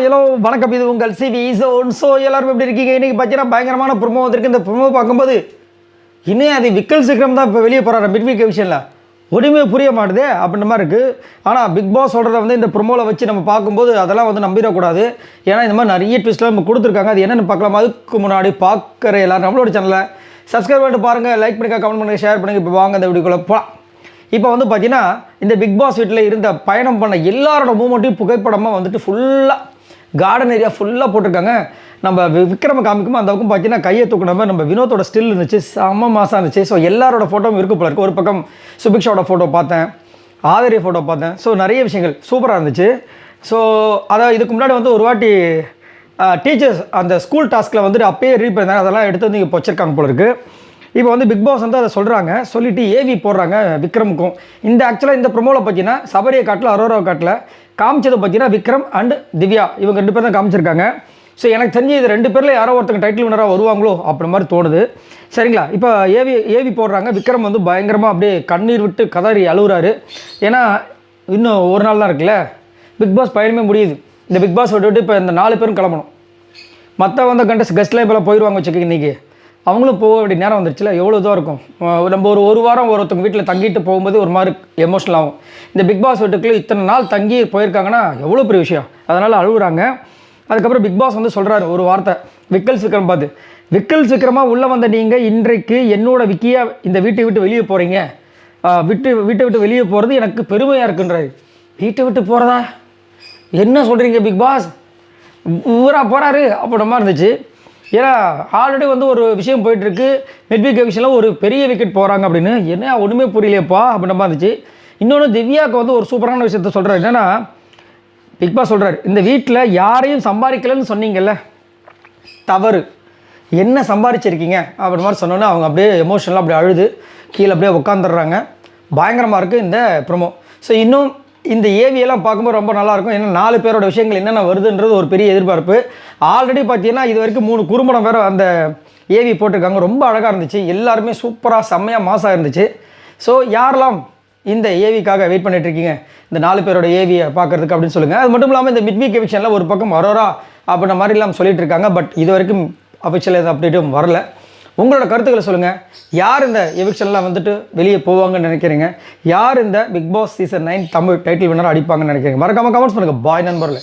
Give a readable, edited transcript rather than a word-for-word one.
Hello வணக்கம். இது உங்கள் சிவி ஜோன். ஸோ எல்லாரும் எப்படி இருக்கீங்க? இன்றைக்கி பார்த்தீங்கன்னா பயங்கரமான ப்ரொமோ வந்திருக்கு. இந்த ப்ரொமோ பார்க்கும்போது இன்னும் அது விக்கல் சீக்கிரம் தான் இப்போ வெளியே போகிறாரு மிட்வீக் விஷயம்ல. ஒன்றுமே புரிய மாட்டுதே அப்படின்ற மாதிரி இருக்குது. ஆனால் பிக் பாஸ் சொல்கிறத வந்து இந்த ப்ரொமோவில் வச்சு நம்ம பார்க்கும்போது அதெல்லாம் வந்து நம்பிடக்கூடாது. ஏன்னா இந்த மாதிரி நிறைய ட்விஸ்ட்லாம் நம்ம கொடுத்துருக்காங்க. அது என்னென்னு பார்க்கலாம். அதுக்கு முன்னாடி பார்க்குற எல்லோரும் நம்மளோட சேனலை சப்ஸ்கிரைப் பண்ணிட்டு பாருங்கள், லைக் பண்ணுங்கள், கமெண்ட் பண்ணுங்கள், ஷேர் பண்ணுங்கள். இப்போ வாங்க இந்த வீடியோக்குள்ளே போகலாம். இப்போ வந்து பார்த்தீங்கன்னா இந்த பிக் பாஸ் வீட்டில் இருந்த பயணம் பண்ண எல்லாரோட மூமெண்ட்டையும் புகைப்படமாக வந்துட்டு ஃபுல்லாக கார்டன் ஏரியா ஃபுல்லாக போட்டிருக்காங்க. நம்ம விக்ரம காமிக்குமோ அந்த பக்கம் பார்த்தீங்கன்னா கையை தூக்குன மாதிரி நம்ம வினோத்தோட ஸ்டில் இருந்துச்சு, செம்ம மாதம் இருந்துச்சு. ஸோ எல்லாரோட ஃபோட்டோவும் இருக்கு போல இருக்குது. ஒரு பக்கம் சுபிக்ஷாவோட ஃபோட்டோ பார்த்தேன், ஆதரி ஃபோட்டோ பார்த்தேன். ஸோ நிறைய விஷயங்கள் சூப்பராக இருந்துச்சு. ஸோ அதான் இதுக்கு முன்னாடி வந்து ஒரு வாட்டி டீச்சர்ஸ் அந்த ஸ்கூல் டாஸ்கில் வந்துட்டு அப்பயே ரீட் பண்ணியிருந்தாங்க. அதெல்லாம் எடுத்து வந்து இங்கே வச்சிருக்காங்க போல இருக்குது. இப்போ வந்து பிக் பாஸ் வந்து அதை சொல்கிறாங்க, சொல்லிவிட்டு ஏவி போடுறாங்க விக்ரமுக்கும். இந்த ஆக்சுவலாக இந்த ப்ரொமோவில் பார்த்தீங்கன்னா சபரியை காட்டில் அரோராவை காட்டில் காமிச்சது பார்த்தீங்கன்னா விக்ரம் அண்ட் திவ்யா இவங்க 2 பேர் தான் காமிச்சிருக்காங்க. ஸோ எனக்கு தெரிஞ்சு இது 2 பேரில் யாரோ ஒருத்தங்க டைட்டில் வினராக வருவாங்களோ அப்படி மாதிரி தோணுது. சரிங்களா? இப்போ ஏவி போடுறாங்க. விக்ரம் வந்து பயங்கரமாக அப்படியே கண்ணீர் விட்டு கதறி அழுகுறாரு. ஏன்னா இன்னும் ஒரு நாள் தான் இருக்குல்ல, பிக் பாஸ் பயணமே முடியுது. இந்த பிக் பாஸ் விட்டு இப்போ இந்த 4 பேரும் கிளம்பணும். மற்ற வந்து கெஸ்ட்லாம் இப்போலாம் போயிடுவாங்க வச்சுக்க. இன்றைக்கி அவங்களும் போக வேண்டிய நேரம் வந்துடுச்சுல. எவ்வளோ இதாக இருக்கும். நம்ம ஒரு வாரம் ஒருத்தவங்க வீட்டில் தங்கிட்டு போகும்போது ஒரு மாதிரி எமோஷனல் ஆகும். இந்த பிக் பாஸ் வீட்டுக்குள்ளே இத்தனை நாள் தங்கி போயிருக்காங்கன்னா எவ்வளோ பெரிய விஷயம். அதனால் அழுகுறாங்க. அதுக்கப்புறம் பிக் பாஸ் வந்து சொல்கிறாரு ஒரு வார்த்தை விக்கல் விக்ரம் பார்த்து, விக்கல் விக்ரமாக உள்ளே வந்த நீங்கள் இன்றைக்கு என்னோட விக்கியாக இந்த வீட்டை விட்டு வெளியே போகிறீங்க. வீட்டை விட்டு வெளியே போகிறது எனக்கு பெருமையாக இருக்குன்றாரு. வீட்டை விட்டு போகிறதா என்ன சொல்கிறீங்க பிக் பாஸ்? ஊராக போகிறாரு அப்படின்ற மாதிரி இருந்துச்சு. ஏன்னா ஆல்ரெடி வந்து ஒரு விஷயம் போயிட்டுருக்கு, மிட்வீக் விஷயம்லாம் ஒரு பெரிய விக்கெட் போகிறாங்க அப்படின்னு. என்ன ஒன்றுமே புரியலையப்பா அப்படின்ற மாதிரி இருந்துச்சு. இன்னொன்று திவ்யாவுக்கு வந்து ஒரு சூப்பரான விஷயத்த சொல்கிறார். என்னென்னா பிக் பாஸ் சொல்கிறார், இந்த வீட்டில் யாரையும் சம்பாதிக்கலைன்னு சொன்னீங்கல்ல, தவறு. என்ன சம்பாதிச்சிருக்கீங்க அப்படி மாதிரி சொன்னோன்னே அவங்க அப்படியே எமோஷனலாக அப்படியே அழுது கீழே அப்படியே உட்காந்துடுறாங்க. பயங்கரமாக இருக்குது இந்த ப்ரொமோ. ஸோ இன்னும் இந்த ஏவியெல்லாம் பார்க்கும்போது ரொம்ப நல்லாயிருக்கும். ஏன்னா 4 பேரோட விஷயங்கள் என்னென்ன வருதுன்றது ஒரு பெரிய எதிர்பார்ப்பு. ஆல்ரெடி பார்த்தீங்கன்னா இது வரைக்கும் 3 குறும்படம் வேறு அந்த ஏவி போட்டிருக்காங்க. ரொம்ப அழகாக இருந்துச்சு. எல்லாருமே சூப்பராக செம்மையாக மாசாக இருந்துச்சு. ஸோ யாரெல்லாம் இந்த ஏவிக்காக வெயிட் பண்ணிட்டுருக்கீங்க இந்த 4 பேரோட ஏவியை பார்க்குறதுக்கு அப்படின்னு சொல்லுங்கள். அது மட்டும் இல்லாமல் இந்த மிட்வீக் எவிக்ஷனில் ஒரு பக்கம் அரோரா அப்படின்ற மாதிரிலாம் சொல்லிட்டு இருக்காங்க. பட் இது வரைக்கும் அஃபிஷியல் எதுவும் அப்டேட்டும் வரல. உங்களோட கருத்துக்களை சொல்லுங்கள். யார் இந்த எவிக்ஷன்லாம் வந்துட்டு வெளியே போவாங்கன்னு நினைக்கிறீங்க? யார் இந்த Bigg Boss season 9 Tamil title winner அடிப்பாங்கன்னு நினைக்கிறீங்க? மறக்காமல் கமெண்ட்ஸ் பண்ணுங்கள். பாய் நண்பர்களே.